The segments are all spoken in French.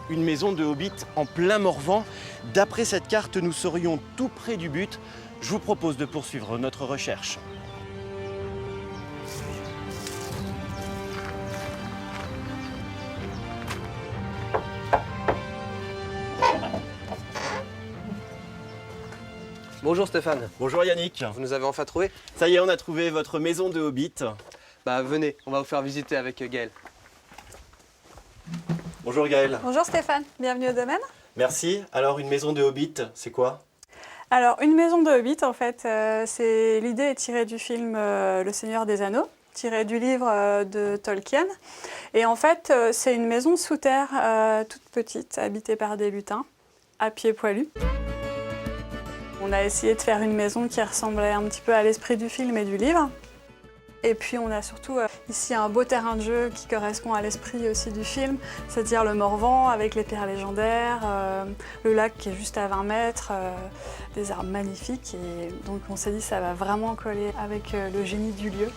Une maison de hobbit en plein Morvan. D'après cette carte, nous serions tout près du but. Je vous propose de poursuivre notre recherche. Bonjour Stéphane, Bonjour Yannick. vous nous avez enfin trouvé? Ça y est, on a trouvé votre maison de hobbit. Bah venez, on va vous faire visiter avec Gaël. Bonjour Gaël. Bonjour Stéphane, bienvenue au domaine. Merci. Alors, une maison de hobbit, c'est quoi? Alors, une maison de hobbit, en fait, l'idée est tirée du film Le Seigneur des Anneaux, tirée du livre de Tolkien. Et en fait, c'est une maison sous terre, toute petite, habitée par des lutins, à pieds poilus. On a essayé de faire une maison qui ressemblait un petit peu à l'esprit du film et du livre. Et puis on a surtout ici un beau terrain de jeu qui correspond à l'esprit aussi du film, c'est-à-dire le Morvan avec les pierres légendaires, le lac qui est juste à 20 mètres, des arbres magnifiques. Et donc on s'est dit que ça va vraiment coller avec le génie du lieu.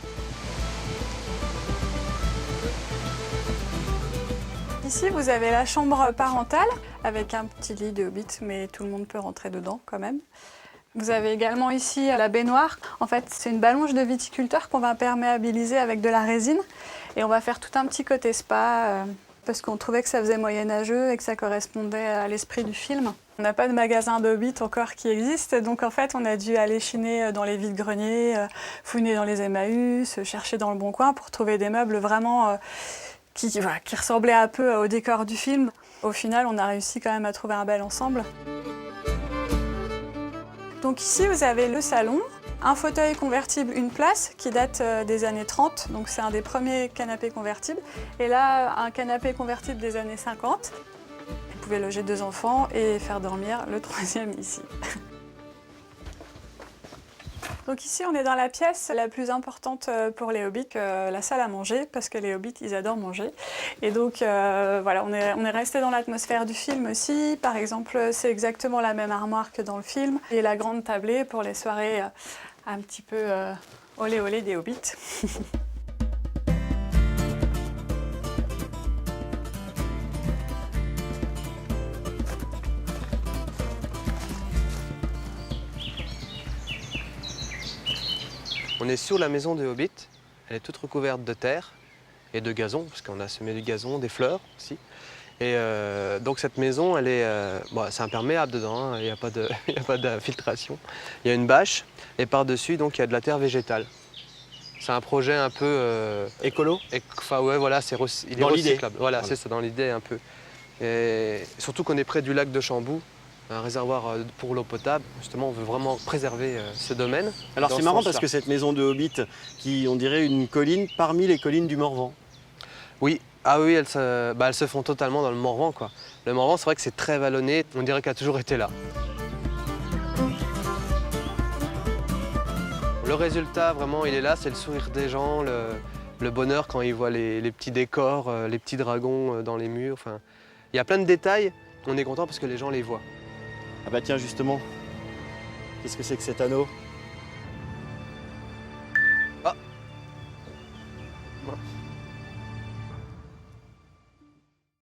Ici vous avez la chambre parentale avec un petit lit de hobbit, mais tout le monde peut rentrer dedans quand même. Vous avez également ici la baignoire. En fait, c'est une ballonge de viticulteur qu'on va perméabiliser avec de la résine. Et on va faire tout un petit côté spa parce qu'on trouvait que ça faisait moyenâgeux et que ça correspondait à l'esprit du film. On n'a pas de magasin de hobbit encore qui existe, donc en fait, on a dû aller chiner dans les vides-greniers, fouiner dans les Emmaüs, chercher dans le Bon Coin pour trouver des meubles vraiment qui ressemblaient un peu au décor du film. Au final, on a réussi quand même à trouver un bel ensemble. Donc ici, vous avez le salon, un fauteuil convertible, une place qui date des années 30, donc c'est un des premiers canapés convertibles. Et là, un canapé convertible des années 50. Vous pouvez loger 2 enfants et faire dormir le 3e ici. Donc ici, on est dans la pièce la plus importante pour les hobbits, la salle à manger, parce que les hobbits, ils adorent manger. Et donc, voilà, on est resté dans l'atmosphère du film aussi. Par exemple, c'est exactement la même armoire que dans le film. Et la grande tablée pour les soirées un petit peu olé olé des hobbits. On est sur la maison de Hobbit, elle est toute recouverte de terre et de gazon, parce qu'on a semé du gazon, des fleurs aussi. Et donc cette maison, elle est, c'est imperméable dedans, il n'y a pas d'infiltration. Il y a une bâche et par-dessus, donc il y a de la terre végétale. C'est un projet un peu... Écolo? Enfin ouais, voilà, il est Dans l'idée. recyclable. Voilà, c'est ça, dans l'idée un peu. Et surtout qu'on est près du lac de Chambou, un réservoir pour l'eau potable. Justement, on veut vraiment préserver ce domaine. Alors c'est marrant parce que cette maison de hobbit, qui on dirait une colline parmi les collines du Morvan. Oui, ah oui, elles se font totalement dans le Morvan, quoi. Le Morvan, c'est vrai que c'est très vallonné, on dirait qu'elle a toujours été là. Le résultat, vraiment, il est là, c'est le sourire des gens, le bonheur quand ils voient les petits décors, les petits dragons dans les murs. Enfin, il y a plein de détails, on est content parce que les gens les voient. Ah bah tiens justement, qu'est-ce que c'est que cet anneau?